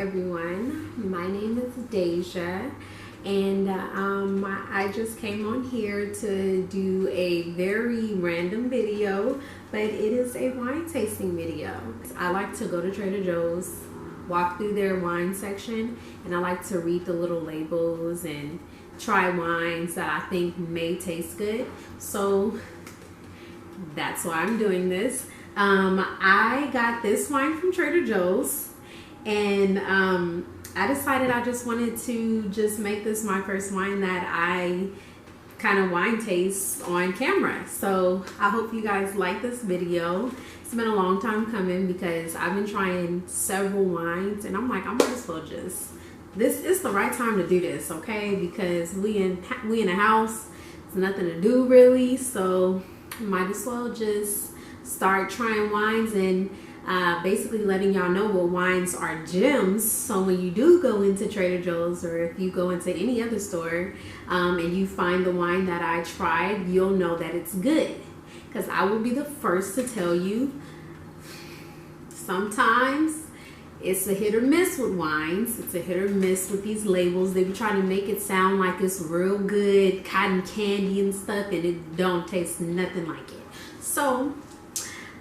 everyone, my name is Deja, and I just came on here to do a very random video, but it is a wine tasting video. I like to go to Trader Joe's, walk through their wine section, and I like to read the little labels and try wines that I think may taste good. So that's why I'm doing this. I got this wine from Trader Joe's, and I decided I just wanted to just make this my first wine that I kind of wine taste on camera. So I hope you guys like this video. It's been a long time coming because I've been trying several wines, and I'm like, I might as well just, this is the right time to do this, okay? Because we in the house, it's nothing to do really, so might as well just start trying wines and basically letting y'all know what wines are gems. So when you do go into Trader Joe's, or if you go into any other store and you find the wine that I tried, you'll know that it's good, because I will be the first to tell you sometimes it's a hit or miss with wines. It's a hit or miss with these labels. They be trying to make it sound like it's real good cotton candy and stuff, and it don't taste nothing like it. So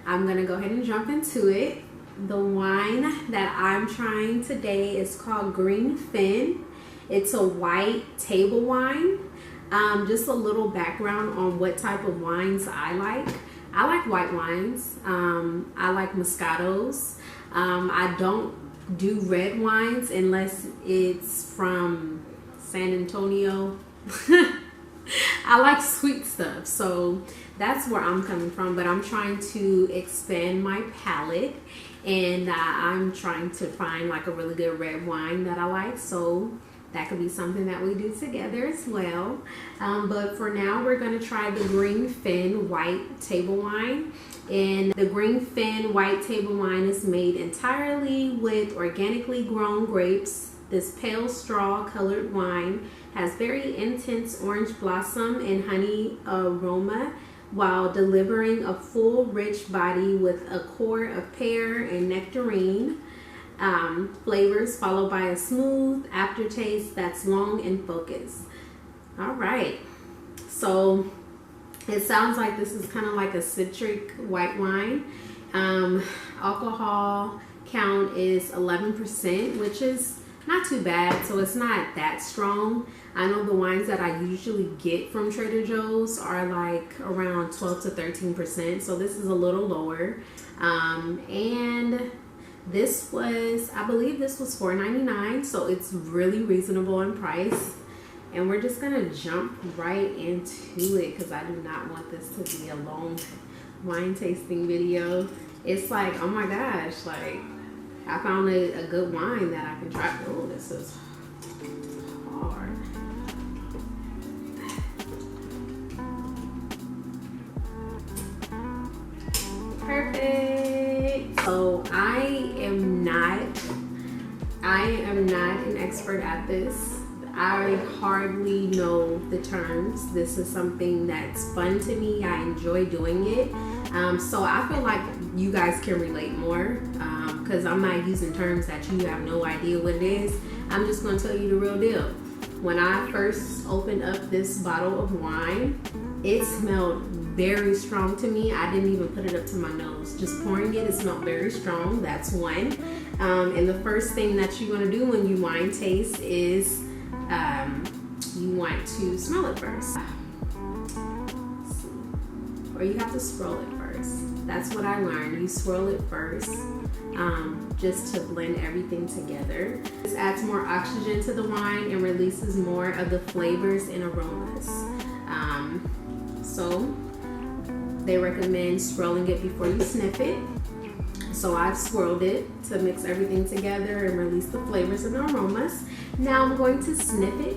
I'm gonna go ahead and jump into it. The wine that I'm trying today is called Green Fin. It's a white table wine. Just a little background on what type of wines I like. I like white wines. I like Moscatos. I don't do red wines unless it's from San Antonio. I like sweet stuff, so that's where I'm coming from. But I'm trying to expand my palate, and I'm trying to find like a really good red wine that I like, so that could be something that we do together as well. But for now, we're going to try the Green Fin white table wine. And the Green Fin white table wine is made entirely with organically grown grapes. This pale straw colored wine has very intense orange blossom and honey aroma, while delivering a full rich body with a core of pear and nectarine flavors, followed by a smooth aftertaste that's long and focused. All right, so it sounds like this is kind of like a citric white wine. Alcohol count is 11%, which is not too bad, so it's not that strong. I know the wines that I usually get from Trader Joe's are like around 12 to 13%, so this is a little lower. And this was, I believe this was $4.99, so it's really reasonable in price. And we're just gonna jump right into it because I do not want this to be a long wine tasting video. It's like, oh my gosh, like I found a good wine that I can try. Oh, this is hard. Perfect. So I am not an expert at this. I hardly know the terms. This is something that's fun to me. I enjoy doing it. So I feel like you guys can relate more because I'm not using terms that you have no idea what it is. I'm just going to tell you the real deal. When I first opened up this bottle of wine, it smelled very strong to me. I didn't even put it up to my nose. Just pouring it, it smelled very strong. That's one. And the first thing that you're going to do when you wine taste is you want to smell it first. Or you have to swirl it first. That's what I learned. You swirl it first just to blend everything together. This adds more oxygen to the wine and releases more of the flavors and aromas. So they recommend swirling it before you sniff it. So I've swirled it to mix everything together and release the flavors and the aromas. Now I'm going to sniff it.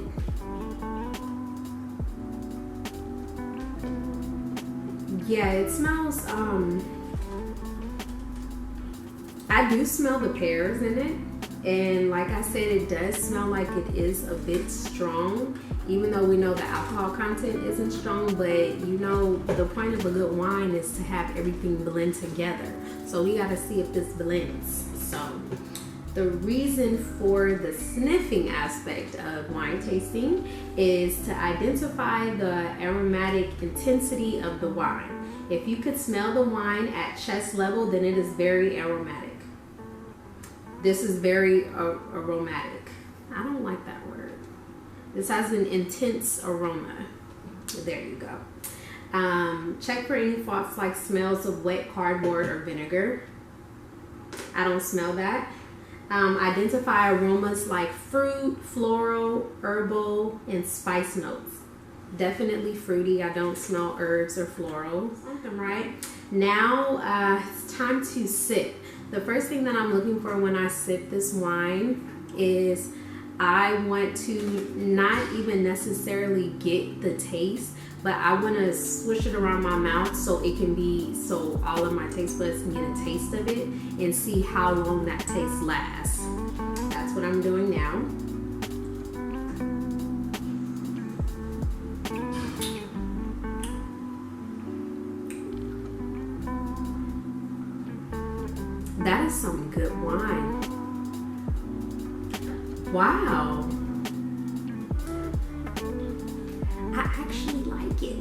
Yeah, it smells, I do smell the pears in it. And like I said, it does smell like it is a bit strong, even though we know the alcohol content isn't strong. But you know, the point of a good wine is to have everything blend together. So we got to see if this blends. So The reason for the sniffing aspect of wine tasting is to identify the aromatic intensity of the wine. If you could smell the wine at chest level, then it is very aromatic. This is very aromatic. I don't like that word. This has an intense aroma. There you go. Check for any faults like smells of wet cardboard or vinegar. I don't smell that. Identify aromas like fruit, floral, herbal, and spice notes. Definitely fruity. I don't smell herbs or floral. Something right. Now it's time to sip. The first thing that I'm looking for when I sip this wine is I want to not even necessarily get the taste, but I want to swish it around my mouth so it can be, so all of my taste buds can get a taste of it and see how long that taste lasts. That's what I'm doing now. That is some good wine. Wow. I actually like it.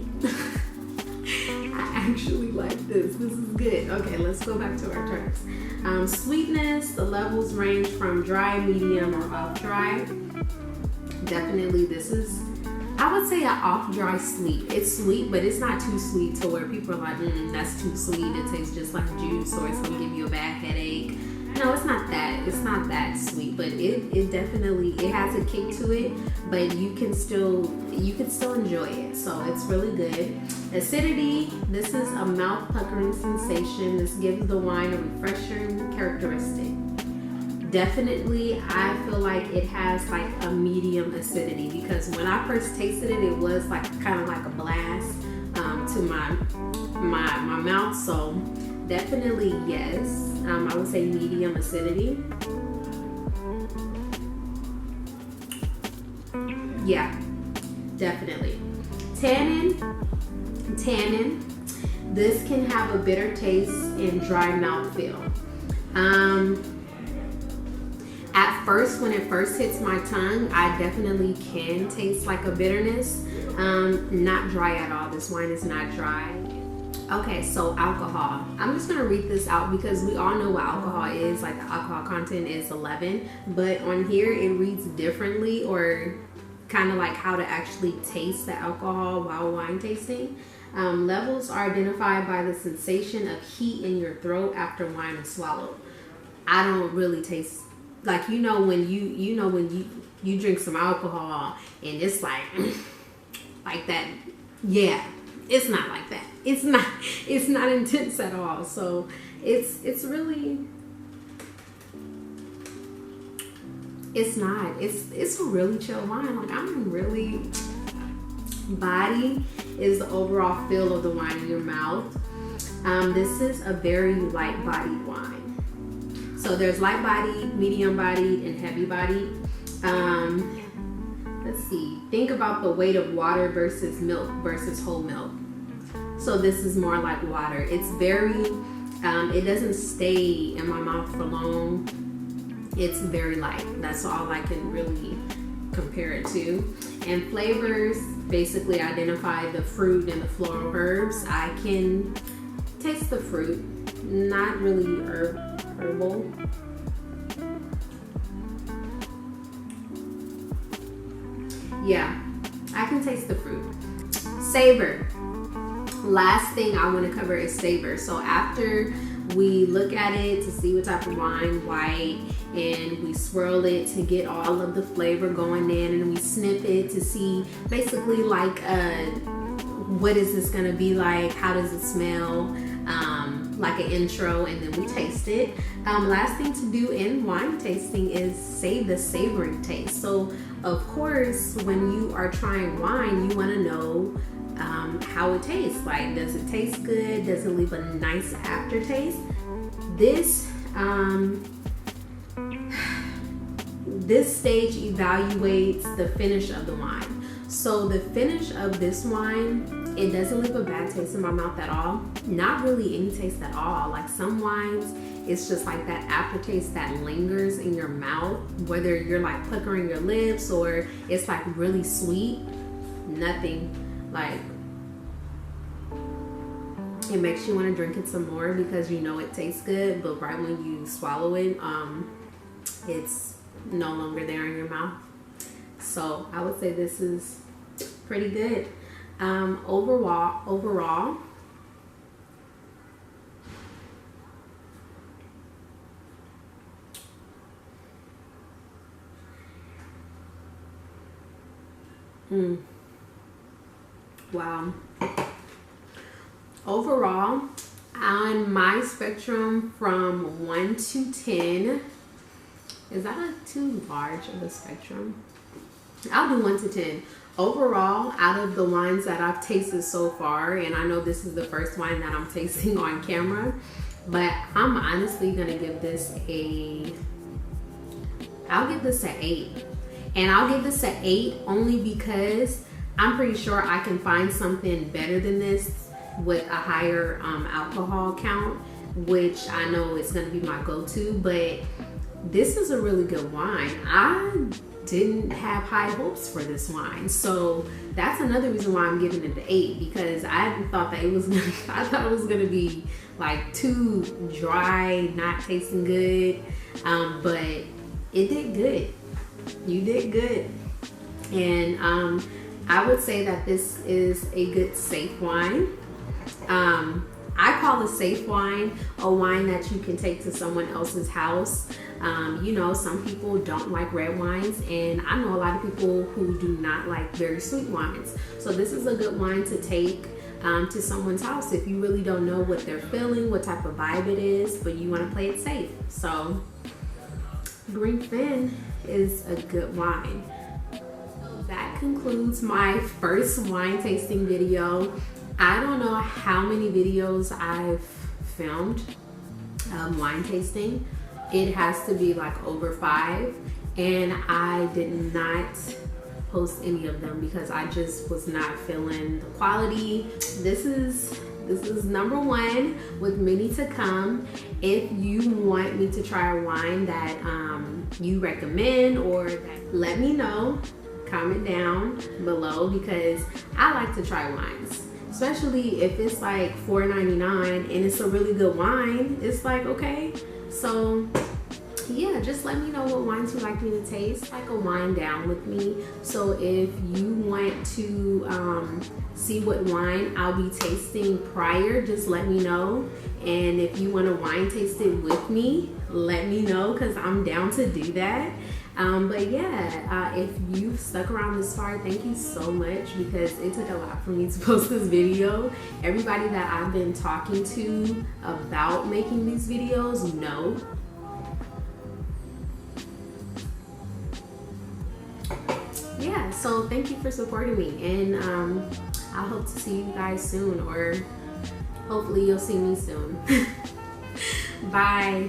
I actually like this. This is good. Okay, let's go back to our terms. Sweetness, the levels range from dry, medium, or off dry. Definitely this is, I would say, an off dry sweet. It's sweet, but it's not too sweet to where people are like, that's too sweet. It tastes just like juice, or it's gonna give you a bad headache. No, it's not that. It's not that sweet, but it definitely, it has a kick to it, but you can still enjoy it. So it's really good. Acidity, this is a mouth puckering sensation. This gives the wine a refreshing characteristic. Definitely, I feel like it has like a medium acidity, because when I first tasted it, it was like kind of like a blast to my mouth. So definitely yes. I would say medium acidity. Yeah, definitely. Tannin. This can have a bitter taste and dry mouthfeel. At first, when it first hits my tongue, I definitely can taste like a bitterness. Not dry at all. This wine is not dry. Okay, so alcohol. I'm just gonna read this out because we all know what alcohol is. Like, the alcohol content is 11, but on here it reads differently, or kind of like how to actually taste the alcohol while wine tasting. Levels are identified by the sensation of heat in your throat after wine is swallowed. I don't really taste, like, when you drink some alcohol and it's like like that. Yeah, it's not like that. It's not intense at all. So it's really, it's a really chill wine. Like, I'm really, body is the overall feel of the wine in your mouth. This is a very light bodied wine. So there's light bodied, medium bodied, and heavy bodied. Let's see, think about the weight of water versus milk versus whole milk. So this is more like water. It's very, it doesn't stay in my mouth for long. It's very light. That's all I can really compare it to. And flavors basically identify the fruit and the floral herbs. I can taste the fruit, not really herbal. Yeah, I can taste the fruit. Savor. Last thing I want to cover is savor. So after we look at it to see what type of wine, white, and we swirl it to get all of the flavor going in, and we sniff it to see basically like what is this gonna be like, how does it smell, like an intro, and then we taste it. Last thing to do in wine tasting is save the savoring taste. So of course, when you are trying wine, you want to know how it tastes. Like, does it taste good? Does it leave a nice aftertaste? This stage evaluates the finish of the wine. So the finish of this wine, it doesn't leave a bad taste in my mouth at all. Not really any taste at all. Like, some wines, it's just like that aftertaste that lingers in your mouth, whether you're like puckering your lips or it's like really sweet. Nothing like, it makes you want to drink it some more because you know it tastes good, but right when you swallow it, it's no longer there in your mouth. So I would say this is pretty good. Overall, wow. Overall, on my spectrum from 1 to 10, is that a too large of a spectrum? I'll do 1 to 10. Overall, out of the wines that I've tasted so far, and I know this is the first wine that I'm tasting on camera, but I'm honestly gonna give this I'll give this an 8. And I'll give this an 8 only because I'm pretty sure I can find something better than this with a higher alcohol count, which I know is gonna be my go-to, but this is a really good wine. I didn't have high hopes for this wine, so that's another reason why I'm giving it an 8, because I thought that it was gonna, I thought it was gonna be like too dry, not tasting good, but it did good. You did good. And I would say that this is a good safe wine. I call a safe wine a wine that you can take to someone else's house. You know, some people don't like red wines, and I know a lot of people who do not like very sweet wines. So this is a good wine to take to someone's house if you really don't know what they're feeling, what type of vibe it is, but you want to play it safe. So Greenfin is a good wine. So that concludes my first wine tasting video. I don't know how many videos I've filmed wine tasting. It has to be like over 5, and I did not post any of them because I just was not feeling the quality. This is number 1 with many to come. If you want me to try a wine that you recommend, or let me know, comment down below, because I like to try wines, especially if it's like $4.99 and it's a really good wine. It's like, okay, so yeah, just let me know what wines you'd like me to taste, like a wine down with me. So if you want to see what wine I'll be tasting prior, just let me know. And if you want to wine taste it with me, let me know, because I'm down to do that. But yeah, if you've stuck around this far, thank you so much, because it took a lot for me to post this video. Everybody that I've been talking to about making these videos know. Yeah, so thank you for supporting me, and I hope to see you guys soon, or hopefully you'll see me soon. Bye.